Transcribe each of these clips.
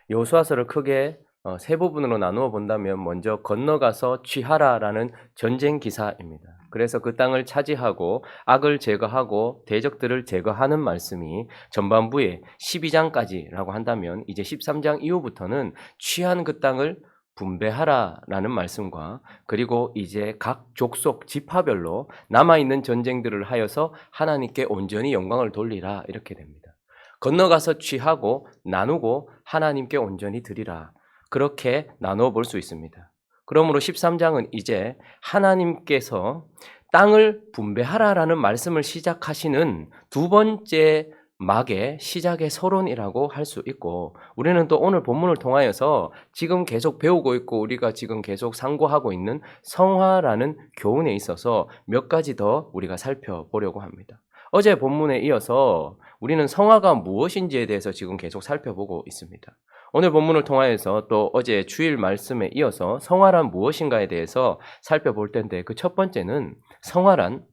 여호수아서를 크게 세 부분으로 나누어 본다면 먼저 건너가서 취하라라는 전쟁 기사입니다. 그래서 그 땅을 차지하고 악을 제거하고 대적들을 제거하는 말씀이 전반부에 12장까지라고 한다면 이제 13장 이후부터는 취한 그 땅을 분배하라라는 말씀과 그리고 이제 각 족속 지파별로 남아있는 전쟁들을 하여서 하나님께 온전히 영광을 돌리라 이렇게 됩니다. 건너가서 취하고 나누고 하나님께 온전히 드리라. 그렇게 나누어 볼 수 있습니다. 그러므로 13장은 이제 하나님께서 땅을 분배하라라는 말씀을 시작하시는 두 번째 막의 시작의 서론이라고 할 수 있고, 우리는 또 오늘 본문을 통하여서 지금 계속 배우고 있고 우리가 지금 계속 상고하고 있는 성화라는 교훈에 있어서 몇 가지 더 우리가 살펴보려고 합니다. 어제 본문에 이어서 우리는 성화가 무엇인지에 대해서 지금 계속 살펴보고 있습니다. 오늘 본문을 통하여서 또 어제 주일 말씀에 이어서 성화란 무엇인가에 대해서 살펴볼 텐데, 그 첫 번째는 성화란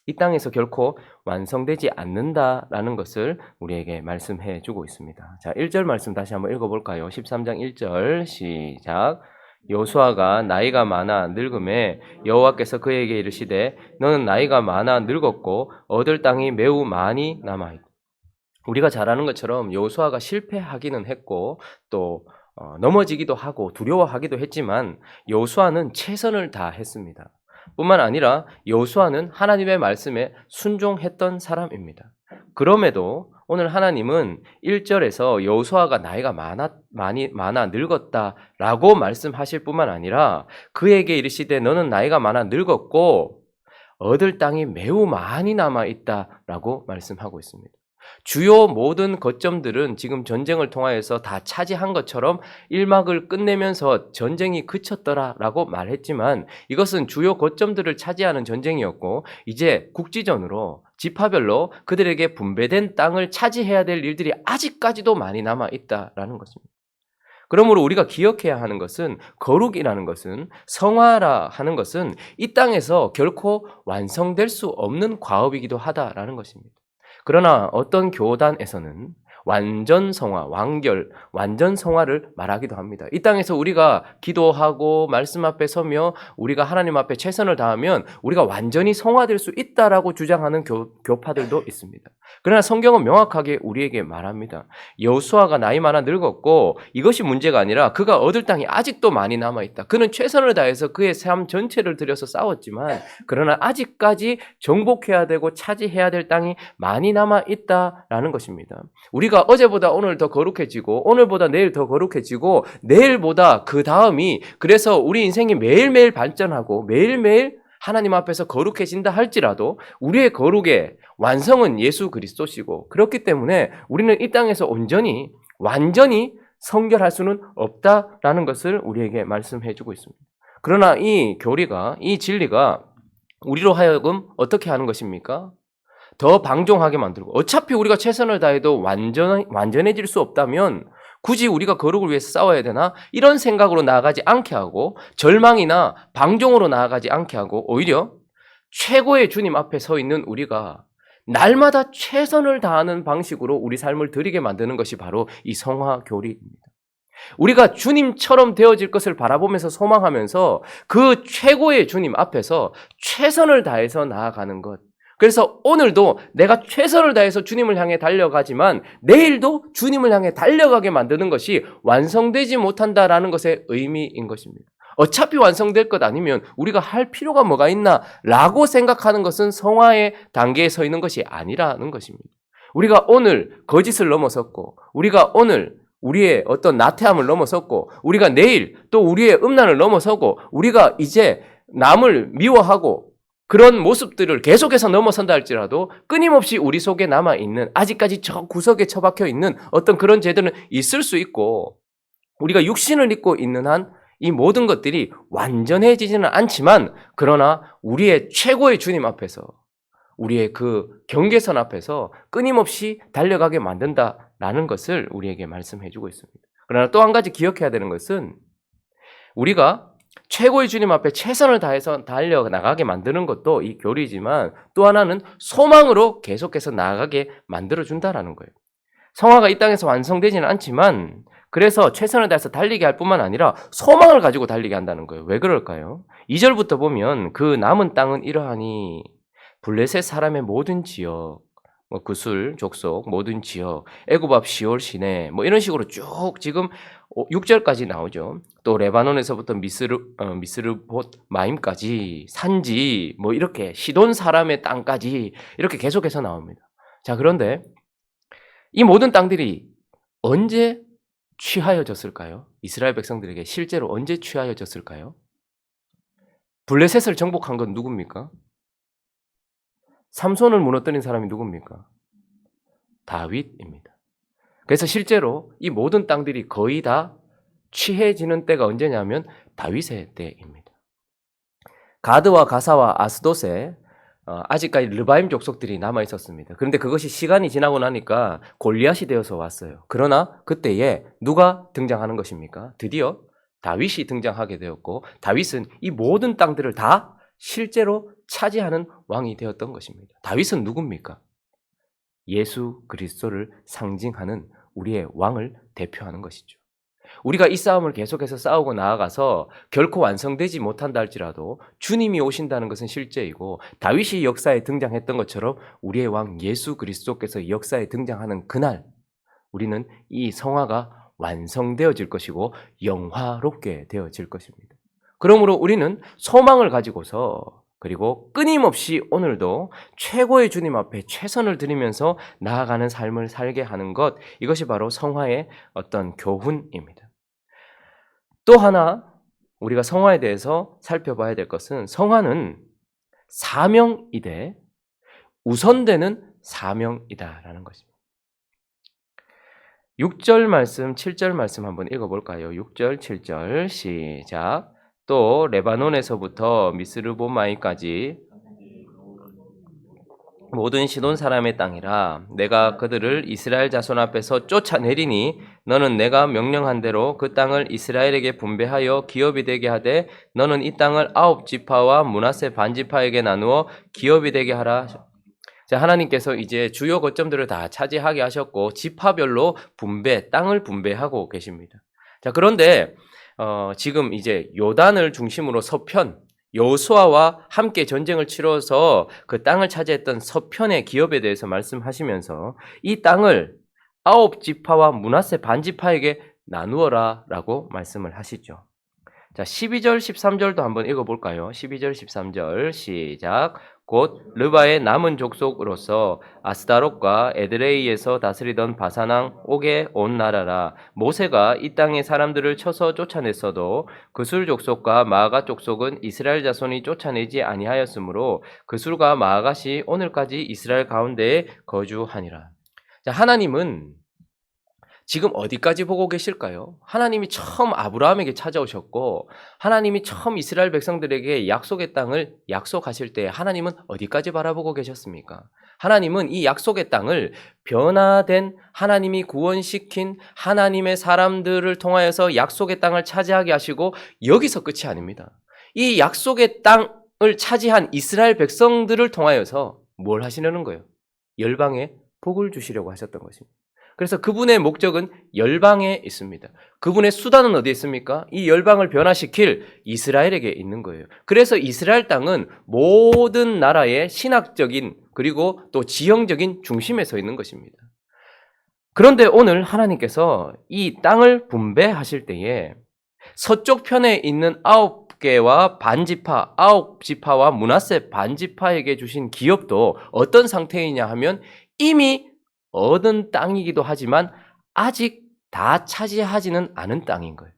이 땅에서 결코 완성되지 않는다라는 것을 우리에게 말씀해 주고 있습니다. 자, 1절 말씀 다시 한번 읽어볼까요? 13장 1절 시작. 여호수아가 나이가 많아 늙음에 여호와께서 그에게 이르시되 너는 나이가 많아 늙었고 얻을 땅이 매우 많이 남아있다. 우리가 잘 아는 것처럼 여호수아가 실패하기는 했고 또 넘어지기도 하고 두려워하기도 했지만 여호수아는 최선을 다했습니다. 뿐만 아니라 여호수아는 하나님의 말씀에 순종했던 사람입니다. 그럼에도 오늘 하나님은 1절에서 여호수아가 나이가 많아 늙었다라고 말씀하실 뿐만 아니라 그에게 이르시되 너는 나이가 많아 늙었고 얻을 땅이 매우 많이 남아 있다라고 말씀하고 있습니다. 주요 모든 거점들은 지금 전쟁을 통하여서 다 차지한 것처럼 1막을 끝내면서 전쟁이 그쳤더라라고 말했지만 이것은 주요 거점들을 차지하는 전쟁이었고 이제 국지전으로 지파별로 그들에게 분배된 땅을 차지해야 될 일들이 아직까지도 많이 남아 있다라는 것입니다. 그러므로 우리가 기억해야 하는 것은 거룩이라는 것은 성화라 하는 것은 이 땅에서 결코 완성될 수 없는 과업이기도 하다라는 것입니다. 그러나 어떤 교단에서는 완전 성화, 완결, 완전 성화를 말하기도 합니다. 이 땅에서 우리가 기도하고 말씀 앞에 서며 우리가 하나님 앞에 최선을 다하면 우리가 완전히 성화될 수 있다라고 주장하는 교파들도 있습니다. 그러나 성경은 명확하게 우리에게 말합니다. 여호수아가 나이 많아 늙었고 이것이 문제가 아니라 그가 얻을 땅이 아직도 많이 남아있다. 그는 최선을 다해서 그의 삶 전체를 들여서 싸웠지만 그러나 아직까지 정복해야 되고 차지해야 될 땅이 많이 남아있다라는 것입니다. 우리가 어제보다 오늘 더 거룩해지고 오늘보다 내일 더 거룩해지고 내일보다 그 다음이 그래서 우리 인생이 매일매일 발전하고 매일매일 하나님 앞에서 거룩해진다 할지라도 우리의 거룩의 완성은 예수 그리스도시고 그렇기 때문에 우리는 이 땅에서 온전히 완전히 성결할 수는 없다라는 것을 우리에게 말씀해 주고 있습니다. 그러나 이 교리가 이 진리가 우리로 하여금 어떻게 하는 것입니까? 더 방종하게 만들고 어차피 우리가 최선을 다해도 완전해질 수 없다면 굳이 우리가 거룩을 위해서 싸워야 되나? 이런 생각으로 나아가지 않게 하고 절망이나 방종으로 나아가지 않게 하고 오히려 최고의 주님 앞에 서 있는 우리가 날마다 최선을 다하는 방식으로 우리 삶을 드리게 만드는 것이 바로 이 성화 교리입니다. 우리가 주님처럼 되어질 것을 바라보면서 소망하면서 그 최고의 주님 앞에서 최선을 다해서 나아가는 것. 그래서 오늘도 내가 최선을 다해서 주님을 향해 달려가지만 내일도 주님을 향해 달려가게 만드는 것이 완성되지 못한다라는 것의 의미인 것입니다. 어차피 완성될 것 아니면 우리가 할 필요가 뭐가 있나 라고 생각하는 것은 성화의 단계에 서 있는 것이 아니라는 것입니다. 우리가 오늘 거짓을 넘어섰고 우리가 오늘 우리의 어떤 나태함을 넘어섰고 우리가 내일 또 우리의 음란을 넘어서고 우리가 이제 남을 미워하고 그런 모습들을 계속해서 넘어선다 할지라도 끊임없이 우리 속에 남아있는 아직까지 저 구석에 처박혀 있는 어떤 그런 죄들은 있을 수 있고 우리가 육신을 입고 있는 한 이 모든 것들이 완전해지지는 않지만 그러나 우리의 최고의 주님 앞에서 우리의 그 경계선 앞에서 끊임없이 달려가게 만든다라는 것을 우리에게 말씀해 주고 있습니다. 그러나 또 한 가지 기억해야 되는 것은 우리가 최고의 주님 앞에 최선을 다해서 달려나가게 만드는 것도 이 교리지만 또 하나는 소망으로 계속해서 나아가게 만들어준다라는 거예요. 성화가 이 땅에서 완성되지는 않지만 그래서 최선을 다해서 달리게 할 뿐만 아니라 소망을 가지고 달리게 한다는 거예요. 왜 그럴까요? 2절부터 보면 그 남은 땅은 이러하니 블레셋 사람의 모든 지역, 구술, 족속, 모든 지역, 애굽 앞 시올 시내 이런 식으로 쭉 지금 6절까지 나오죠. 또 레바논에서부터 미스르봇 마임까지 산지 이렇게 시돈 사람의 땅까지 이렇게 계속해서 나옵니다. 자, 그런데 이 모든 땅들이 언제 취하여졌을까요? 이스라엘 백성들에게 실제로 언제 취하여졌을까요? 블레셋을 정복한 건 누굽니까? 삼손을 무너뜨린 사람이 누굽니까? 다윗입니다. 그래서 실제로 이 모든 땅들이 거의 다 취해지는 때가 언제냐면 다윗의 때입니다. 가드와 가사와 아스돗에 아직까지 르바임 족속들이 남아 있었습니다. 그런데 그것이 시간이 지나고 나니까 골리앗이 되어서 왔어요. 그러나 그때에 누가 등장하는 것입니까? 드디어 다윗이 등장하게 되었고 다윗은 이 모든 땅들을 다 실제로 차지하는 왕이 되었던 것입니다. 다윗은 누굽니까? 예수 그리스도를 상징하는 우리의 왕을 대표하는 것이죠. 우리가 이 싸움을 계속해서 싸우고 나아가서 결코 완성되지 못한다 할지라도 주님이 오신다는 것은 실제이고 다윗이 역사에 등장했던 것처럼 우리의 왕 예수 그리스도께서 역사에 등장하는 그날 우리는 이 성화가 완성되어질 것이고 영화롭게 되어질 것입니다. 그러므로 우리는 소망을 가지고서 그리고 끊임없이 오늘도 최고의 주님 앞에 최선을 드리면서 나아가는 삶을 살게 하는 것, 이것이 바로 성화의 어떤 교훈입니다. 또 하나 우리가 성화에 대해서 살펴봐야 될 것은 성화는 사명이되 우선되는 사명이다라는 것입니다. 6절 말씀, 7절 말씀 한번 읽어볼까요? 6절, 7절 시작. 또 레바논에서부터 미스르보마이까지 모든 시돈 사람의 땅이라 내가 그들을 이스라엘 자손 앞에서 쫓아내리니 너는 내가 명령한 대로 그 땅을 이스라엘에게 분배하여 기업이 되게 하되 너는 이 땅을 9지파와 므낫세 반지파에게 나누어 기업이 되게 하라. 자, 하나님께서 이제 주요 거점들을 다 차지하게 하셨고 지파별로 땅을 분배하고 계십니다. 자, 그런데 지금 이제 요단을 중심으로 서편, 여호수아와 함께 전쟁을 치러서 그 땅을 차지했던 서편의 기업에 대해서 말씀하시면서 이 땅을 9지파와 므낫세 반지파에게 나누어라라고 말씀을 하시죠. 자, 12절, 13절도 한번 읽어볼까요? 12절, 13절 시작. 곧 르바의 남은 족속으로서 아스다롯과 에드레이에서 다스리던 바사왕 옥의 온 나라라. 모세가 이 땅의 사람들을 쳐서 쫓아냈어도 그술 족속과 마아가 족속은 이스라엘 자손이 쫓아내지 아니하였으므로 그술과 마아가시 오늘까지 이스라엘 가운데에 거주하니라. 자, 하나님은 지금 어디까지 보고 계실까요? 하나님이 처음 아브라함에게 찾아오셨고 하나님이 처음 이스라엘 백성들에게 약속의 땅을 약속하실 때 하나님은 어디까지 바라보고 계셨습니까? 하나님은 이 약속의 땅을 변화된 하나님이 구원시킨 하나님의 사람들을 통하여서 약속의 땅을 차지하게 하시고 여기서 끝이 아닙니다. 이 약속의 땅을 차지한 이스라엘 백성들을 통하여서 뭘 하시려는 거예요? 열방에 복을 주시려고 하셨던 것입니다. 그래서 그분의 목적은 열방에 있습니다. 그분의 수단은 어디에 있습니까? 이 열방을 변화시킬 이스라엘에게 있는 거예요. 그래서 이스라엘 땅은 모든 나라의 신학적인 그리고 또 지형적인 중심에 서 있는 것입니다. 그런데 오늘 하나님께서 이 땅을 분배하실 때에 서쪽 편에 있는 9개와 반지파, 9지파와 므낫세 반지파에게 주신 기업도 어떤 상태이냐 하면 이미 얻은 땅이기도 하지만 아직 다 차지하지는 않은 땅인 거예요.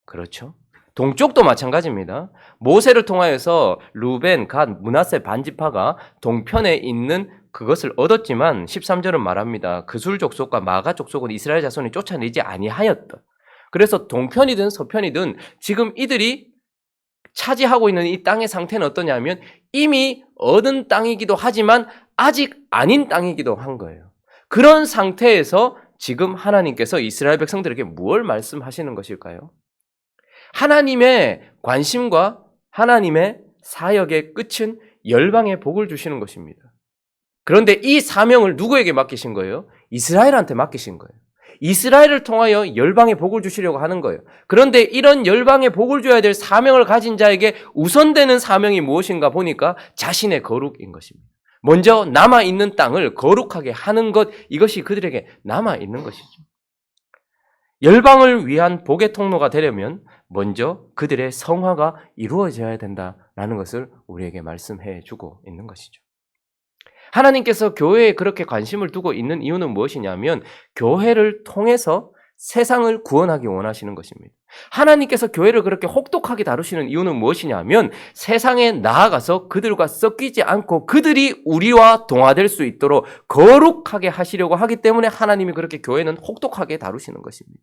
그렇죠? 동쪽도 마찬가지입니다. 모세를 통하여서 루벤, 갓, 므낫세 반지파가 동편에 있는 그것을 얻었지만 13절은 말합니다. 그술 족속과 마가 족속은 이스라엘 자손이 쫓아내지 아니하였다. 그래서 동편이든 서편이든 지금 이들이 차지하고 있는 이 땅의 상태는 어떠냐면 이미 얻은 땅이기도 하지만 아직 아닌 땅이기도 한 거예요. 그런 상태에서 지금 하나님께서 이스라엘 백성들에게 무엇을 말씀하시는 것일까요? 하나님의 관심과 하나님의 사역의 끝은 열방에 복을 주시는 것입니다. 그런데 이 사명을 누구에게 맡기신 거예요? 이스라엘한테 맡기신 거예요. 이스라엘을 통하여 열방에 복을 주시려고 하는 거예요. 그런데 이런 열방에 복을 줘야 될 사명을 가진 자에게 우선되는 사명이 무엇인가 보니까 자신의 거룩인 것입니다. 먼저 남아있는 땅을 거룩하게 하는 것, 이것이 그들에게 남아있는 것이죠. 열방을 위한 복의 통로가 되려면 먼저 그들의 성화가 이루어져야 된다라는 것을 우리에게 말씀해 주고 있는 것이죠. 하나님께서 교회에 그렇게 관심을 두고 있는 이유는 무엇이냐면 교회를 통해서 세상을 구원하기 원하시는 것입니다. 하나님께서 교회를 그렇게 혹독하게 다루시는 이유는 무엇이냐면 세상에 나아가서 그들과 섞이지 않고 그들이 우리와 동화될 수 있도록 거룩하게 하시려고 하기 때문에 하나님이 그렇게 교회는 혹독하게 다루시는 것입니다.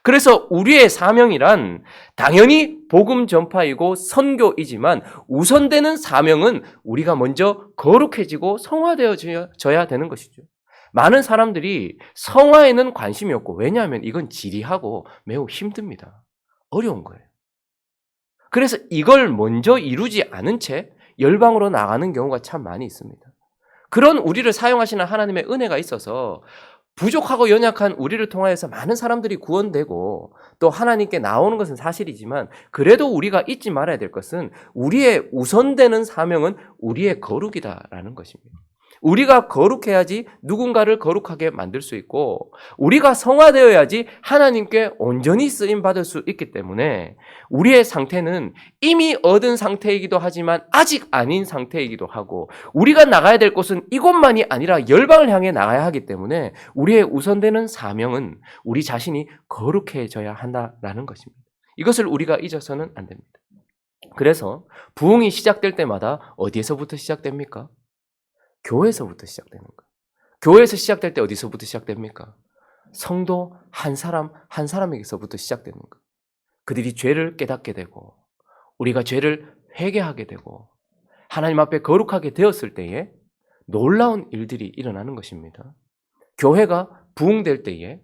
그래서 우리의 사명이란 당연히 복음 전파이고 선교이지만 우선되는 사명은 우리가 먼저 거룩해지고 성화되어져야 되는 것이죠. 많은 사람들이 성화에는 관심이 없고, 왜냐하면 이건 지리하고 매우 힘듭니다. 어려운 거예요. 그래서 이걸 먼저 이루지 않은 채 열방으로 나가는 경우가 참 많이 있습니다. 그런 우리를 사용하시는 하나님의 은혜가 있어서 부족하고 연약한 우리를 통하여서 많은 사람들이 구원되고 또 하나님께 나오는 것은 사실이지만, 그래도 우리가 잊지 말아야 될 것은 우리의 우선되는 사명은 우리의 거룩이다라는 것입니다. 우리가 거룩해야지 누군가를 거룩하게 만들 수 있고, 우리가 성화되어야지 하나님께 온전히 쓰임받을 수 있기 때문에 우리의 상태는 이미 얻은 상태이기도 하지만 아직 아닌 상태이기도 하고, 우리가 나가야 될 곳은 이곳만이 아니라 열방을 향해 나가야 하기 때문에 우리의 우선되는 사명은 우리 자신이 거룩해져야 한다라는 것입니다. 이것을 우리가 잊어서는 안 됩니다. 그래서 부흥이 시작될 때마다 어디에서부터 시작됩니까? 교회에서부터 시작되는 거예요. 교회에서 시작될 때 어디서부터 시작됩니까? 성도 한 사람 한 사람에게서부터 시작되는 거예요. 그들이 죄를 깨닫게 되고 우리가 죄를 회개하게 되고 하나님 앞에 거룩하게 되었을 때에 놀라운 일들이 일어나는 것입니다. 교회가 부흥될 때에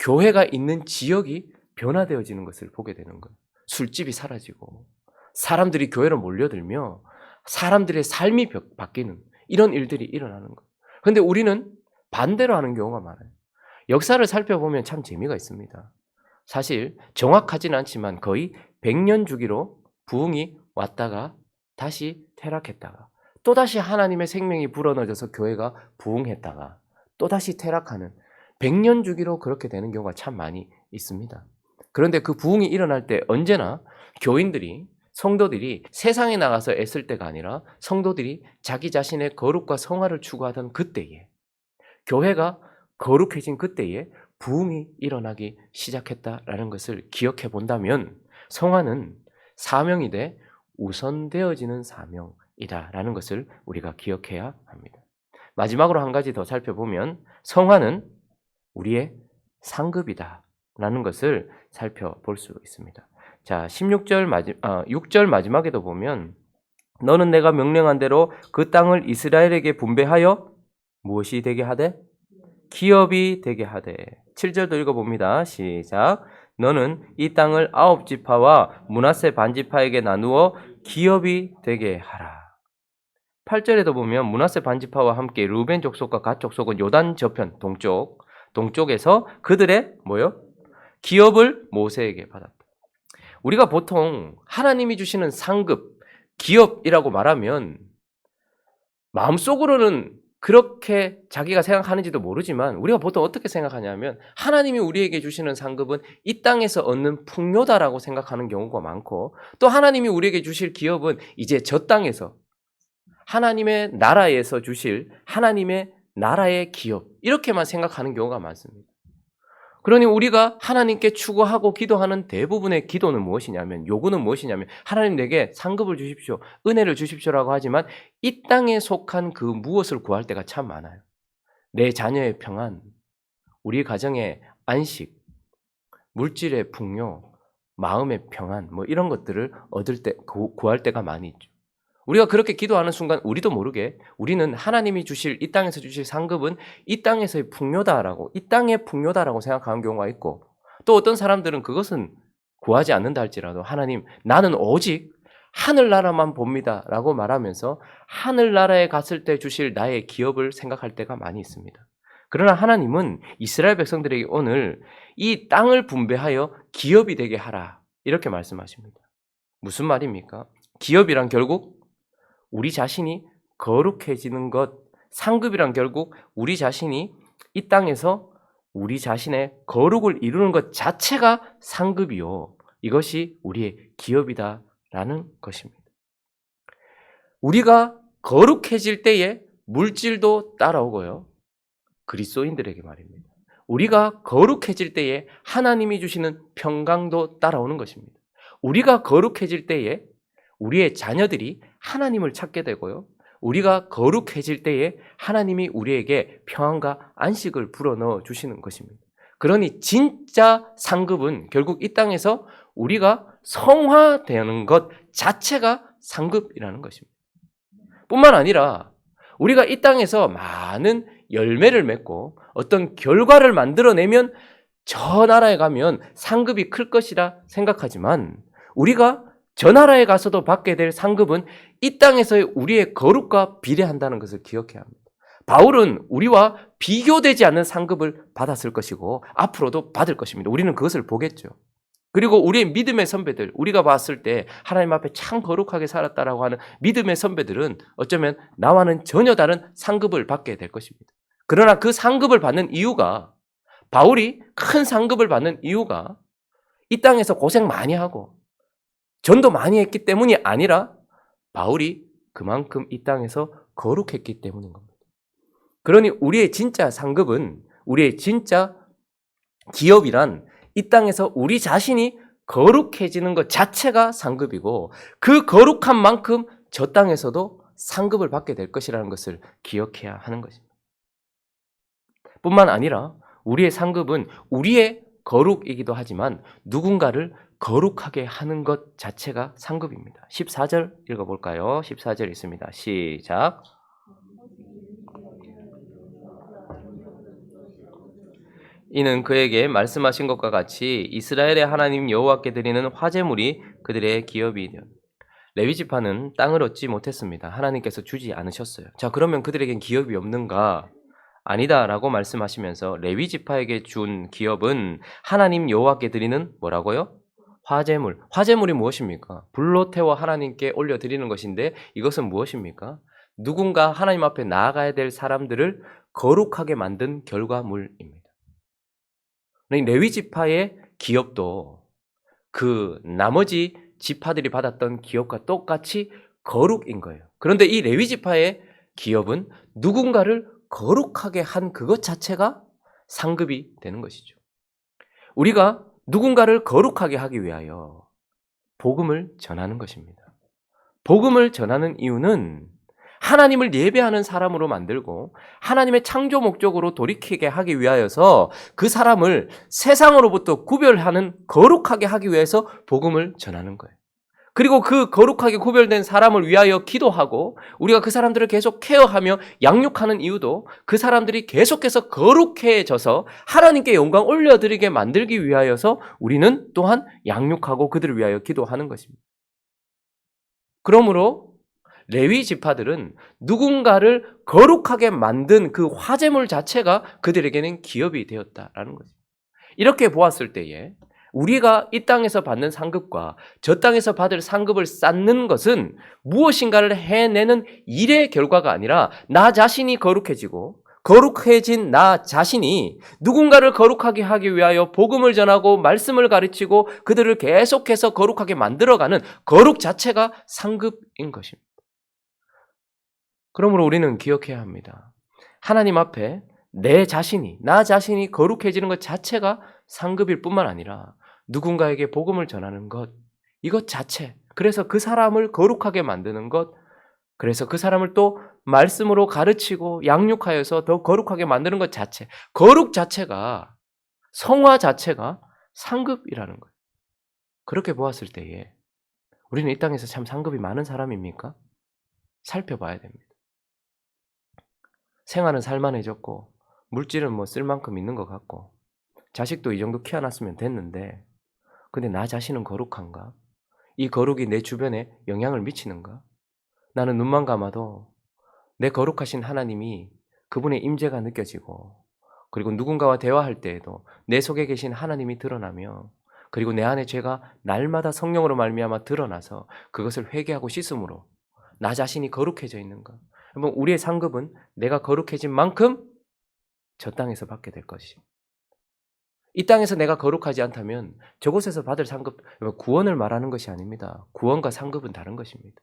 교회가 있는 지역이 변화되어지는 것을 보게 되는 거예요. 술집이 사라지고 사람들이 교회로 몰려들며 사람들의 삶이 바뀌는 이런 일들이 일어나는 거예요. 그런데 우리는 반대로 하는 경우가 많아요. 역사를 살펴보면 참 재미가 있습니다. 사실 정확하지는 않지만 거의 100년 주기로 부흥이 왔다가 다시 퇴락했다가 또다시 하나님의 생명이 불어넣어져서 교회가 부흥했다가 또다시 퇴락하는 100년 주기로 그렇게 되는 경우가 참 많이 있습니다. 그런데 그 부흥이 일어날 때 언제나 교인들이, 성도들이 세상에 나가서 애쓸 때가 아니라 성도들이 자기 자신의 거룩과 성화를 추구하던 그때에, 교회가 거룩해진 그때에 부흥이 일어나기 시작했다라는 것을 기억해 본다면 성화는 사명이 돼 우선되어지는 사명이다라는 것을 우리가 기억해야 합니다. 마지막으로 한 가지 더 살펴보면 성화는 우리의 상급이다라는 것을 살펴볼 수 있습니다. 자, 6절 마지막에도 보면 너는 내가 명령한 대로 그 땅을 이스라엘에게 분배하여 무엇이 되게 하되? 기업이 되게 하되. 7절도 읽어봅니다. 시작. 너는 이 땅을 9지파와 므낫세 반지파에게 나누어 기업이 되게 하라. 8절에도 보면 므낫세 반지파와 함께 르우벤 족속과 갓 족속은 요단 저편 동쪽에서 그들의 기업을 모세에게 받았다. 우리가 보통 하나님이 주시는 상급, 기업이라고 말하면 마음속으로는 그렇게 자기가 생각하는지도 모르지만 우리가 보통 어떻게 생각하냐면 하나님이 우리에게 주시는 상급은 이 땅에서 얻는 풍요다라고 생각하는 경우가 많고, 또 하나님이 우리에게 주실 기업은 이제 저 땅에서 하나님의 나라에서 주실 하나님의 나라의 기업, 이렇게만 생각하는 경우가 많습니다. 그러니 우리가 하나님께 추구하고 기도하는 대부분의 기도는 무엇이냐면, 요구는 무엇이냐면 하나님 내게 상급을 주십시오, 은혜를 주십시오라고 하지만 이 땅에 속한 그 무엇을 구할 때가 참 많아요. 내 자녀의 평안, 우리 가정의 안식, 물질의 풍요, 마음의 평안, 이런 것들을 얻을 때 구할 때가 많이 있죠. 우리가 그렇게 기도하는 순간 우리도 모르게 우리는 하나님이 주실, 이 땅에서 주실 상급은 이 땅에서의 풍요다라고, 이 땅의 풍요다라고 생각하는 경우가 있고, 또 어떤 사람들은 그것은 구하지 않는다 할지라도 하나님, 나는 오직 하늘나라만 봅니다 라고 말하면서 하늘나라에 갔을 때 주실 나의 기업을 생각할 때가 많이 있습니다. 그러나 하나님은 이스라엘 백성들에게 오늘 이 땅을 분배하여 기업이 되게 하라. 이렇게 말씀하십니다. 무슨 말입니까? 기업이란 결국 우리 자신이 거룩해지는 것, 상급이란 결국 우리 자신이 이 땅에서 우리 자신의 거룩을 이루는 것 자체가 상급이요. 이것이 우리의 기업이다라는 것입니다. 우리가 거룩해질 때에 물질도 따라오고요. 그리스도인들에게 말입니다. 우리가 거룩해질 때에 하나님이 주시는 평강도 따라오는 것입니다. 우리가 거룩해질 때에 우리의 자녀들이 하나님을 찾게 되고요. 우리가 거룩해질 때에 하나님이 우리에게 평안과 안식을 불어넣어 주시는 것입니다. 그러니 진짜 상급은 결국 이 땅에서 우리가 성화되는 것 자체가 상급이라는 것입니다. 뿐만 아니라 우리가 이 땅에서 많은 열매를 맺고 어떤 결과를 만들어내면 저 나라에 가면 상급이 클 것이라 생각하지만 우리가 저 나라에 가서도 받게 될 상급은 이 땅에서의 우리의 거룩과 비례한다는 것을 기억해야 합니다. 바울은 우리와 비교되지 않는 상급을 받았을 것이고 앞으로도 받을 것입니다. 우리는 그것을 보겠죠. 그리고 우리의 믿음의 선배들, 우리가 봤을 때 하나님 앞에 참 거룩하게 살았다라고 하는 믿음의 선배들은 어쩌면 나와는 전혀 다른 상급을 받게 될 것입니다. 그러나 그 상급을 받는 이유가, 바울이 큰 상급을 받는 이유가 이 땅에서 고생 많이 하고 전도 많이 했기 때문이 아니라 바울이 그만큼 이 땅에서 거룩했기 때문인 겁니다. 그러니 우리의 진짜 상급은, 우리의 진짜 기업이란 이 땅에서 우리 자신이 거룩해지는 것 자체가 상급이고 그 거룩한 만큼 저 땅에서도 상급을 받게 될 것이라는 것을 기억해야 하는 것입니다. 뿐만 아니라 우리의 상급은 우리의 거룩이기도 하지만 누군가를 거룩하게 하는 것 자체가 상급입니다. 14절 읽어볼까요? 14절 있습니다. 시작. 이는 그에게 말씀하신 것과 같이 이스라엘의 하나님 여호와께 드리는 화제물이 그들의 기업이 되었다. 레위 지파는 땅을 얻지 못했습니다. 하나님께서 주지 않으셨어요. 자, 그러면 그들에겐 기업이 없는가? 아니다라고 말씀하시면서 레위 지파에게 준 기업은 하나님 여호와께 드리는 뭐라고요? 화제물. 화제물이 무엇입니까? 불로 태워 하나님께 올려드리는 것인데 이것은 무엇입니까? 누군가 하나님 앞에 나아가야 될 사람들을 거룩하게 만든 결과물입니다. 레위 지파의 기업도 그 나머지 지파들이 받았던 기업과 똑같이 거룩인 거예요. 그런데 이 레위 지파의 기업은 누군가를 거룩하게 한 그것 자체가 상급이 되는 것이죠. 우리가 누군가를 거룩하게 하기 위하여 복음을 전하는 것입니다. 복음을 전하는 이유는 하나님을 예배하는 사람으로 만들고 하나님의 창조 목적으로 돌이키게 하기 위하여서 그 사람을 세상으로부터 구별하는 거룩하게 하기 위해서 복음을 전하는 거예요. 그리고 그 거룩하게 구별된 사람을 위하여 기도하고 우리가 그 사람들을 계속 케어하며 양육하는 이유도 그 사람들이 계속해서 거룩해져서 하나님께 영광 올려드리게 만들기 위하여서 우리는 또한 양육하고 그들을 위하여 기도하는 것입니다. 그러므로 레위 지파들은 누군가를 거룩하게 만든 그 화제물 자체가 그들에게는 기업이 되었다라는 거죠. 이렇게 보았을 때에 우리가 이 땅에서 받는 상급과 저 땅에서 받을 상급을 쌓는 것은 무엇인가를 해내는 일의 결과가 아니라 나 자신이 거룩해지고 거룩해진 나 자신이 누군가를 거룩하게 하기 위하여 복음을 전하고 말씀을 가르치고 그들을 계속해서 거룩하게 만들어가는 거룩 자체가 상급인 것입니다. 그러므로 우리는 기억해야 합니다. 하나님 앞에 나 자신이 거룩해지는 것 자체가 상급일 뿐만 아니라 누군가에게 복음을 전하는 것, 이것 자체, 그래서 그 사람을 거룩하게 만드는 것, 그래서 그 사람을 또 말씀으로 가르치고 양육하여서 더 거룩하게 만드는 것 자체, 거룩 자체가, 성화 자체가 상급이라는 거예요. 그렇게 보았을 때에 우리는 이 땅에서 참 상급이 많은 사람입니까? 살펴봐야 됩니다. 생활은 살만해졌고 물질은 뭐 쓸 만큼 있는 것 같고 자식도 이 정도 키워놨으면 됐는데 근데 나 자신은 거룩한가? 이 거룩이 내 주변에 영향을 미치는가? 나는 눈만 감아도 내 거룩하신 하나님이 그분의 임재가 느껴지고 그리고 누군가와 대화할 때에도 내 속에 계신 하나님이 드러나며 그리고 내 안에 죄가 날마다 성령으로 말미암아 드러나서 그것을 회개하고 씻음으로 나 자신이 거룩해져 있는가. 여러분 우리의 상급은 내가 거룩해진 만큼 저 땅에서 받게 될 것이. 이 땅에서 내가 거룩하지 않다면 저곳에서 받을 상급, 구원을 말하는 것이 아닙니다. 구원과 상급은 다른 것입니다.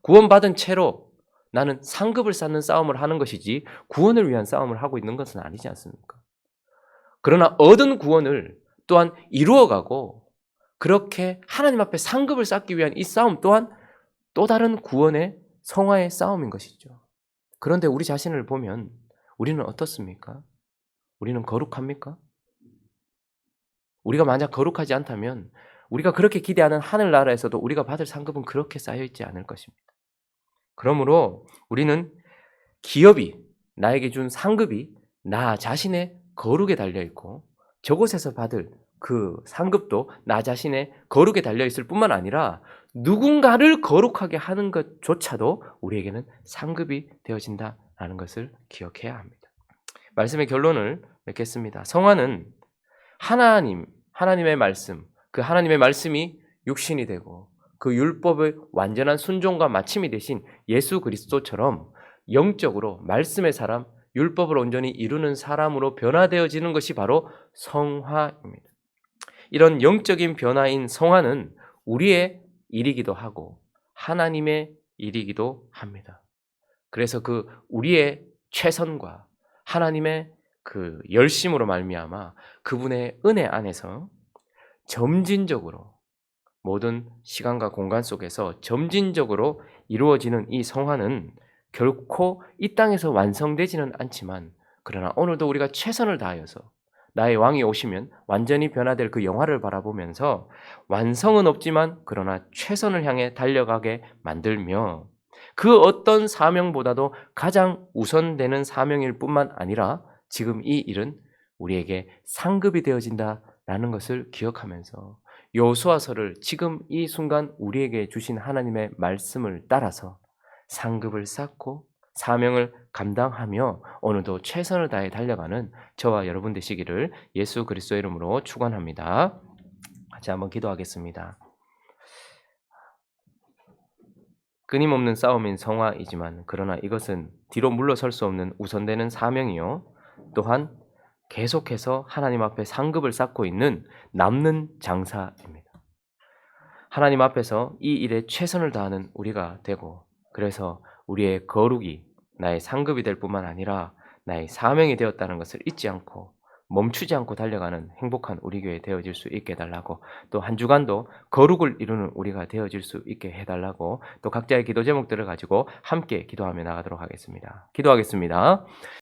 구원받은 채로 나는 상급을 쌓는 싸움을 하는 것이지 구원을 위한 싸움을 하고 있는 것은 아니지 않습니까? 그러나 얻은 구원을 또한 이루어가고 그렇게 하나님 앞에 상급을 쌓기 위한 이 싸움 또한 또 다른 구원의 성화의 싸움인 것이죠. 그런데 우리 자신을 보면 우리는 어떻습니까? 우리는 거룩합니까? 우리가 만약 거룩하지 않다면 우리가 그렇게 기대하는 하늘나라에서도 우리가 받을 상급은 그렇게 쌓여있지 않을 것입니다. 그러므로 우리는 기업이 나에게 준 상급이 나 자신의 거룩에 달려있고 저곳에서 받을 그 상급도 나 자신의 거룩에 달려있을 뿐만 아니라 누군가를 거룩하게 하는 것조차도 우리에게는 상급이 되어진다라는 것을 기억해야 합니다. 말씀의 결론을 맺겠습니다. 성화는 하나님의 말씀, 그 하나님의 말씀이 육신이 되고 그 율법의 완전한 순종과 마침이 되신 예수 그리스도처럼 영적으로 말씀의 사람, 율법을 온전히 이루는 사람으로 변화되어지는 것이 바로 성화입니다. 이런 영적인 변화인 성화는 우리의 일이기도 하고 하나님의 일이기도 합니다. 그래서 그 우리의 최선과 하나님의 그 열심으로 말미암아 그분의 은혜 안에서 점진적으로 모든 시간과 공간 속에서 점진적으로 이루어지는 이 성화는 결코 이 땅에서 완성되지는 않지만 그러나 오늘도 우리가 최선을 다하여서 나의 왕이 오시면 완전히 변화될 그 영화를 바라보면서 완성은 없지만 그러나 최선을 향해 달려가게 만들며 그 어떤 사명보다도 가장 우선되는 사명일 뿐만 아니라 지금 이 일은 우리에게 상급이 되어진다라는 것을 기억하면서 여호수아서를 지금 이 순간 우리에게 주신 하나님의 말씀을 따라서 상급을 쌓고 사명을 감당하며 오늘도 최선을 다해 달려가는 저와 여러분 되시기를 예수 그리스도의 이름으로 축원합니다. 같이 한번 기도하겠습니다. 끊임없는 싸움인 성화이지만 그러나 이것은 뒤로 물러설 수 없는 우선되는 사명이요 또한 계속해서 하나님 앞에 상급을 쌓고 있는 남는 장사입니다. 하나님 앞에서 이 일에 최선을 다하는 우리가 되고 그래서 우리의 거룩이 나의 상급이 될 뿐만 아니라 나의 사명이 되었다는 것을 잊지 않고 멈추지 않고 달려가는 행복한 우리 교회 되어질 수 있게 해달라고 또 한 주간도 거룩을 이루는 우리가 되어질 수 있게 해달라고 또 각자의 기도 제목들을 가지고 함께 기도하며 나가도록 하겠습니다. 기도하겠습니다.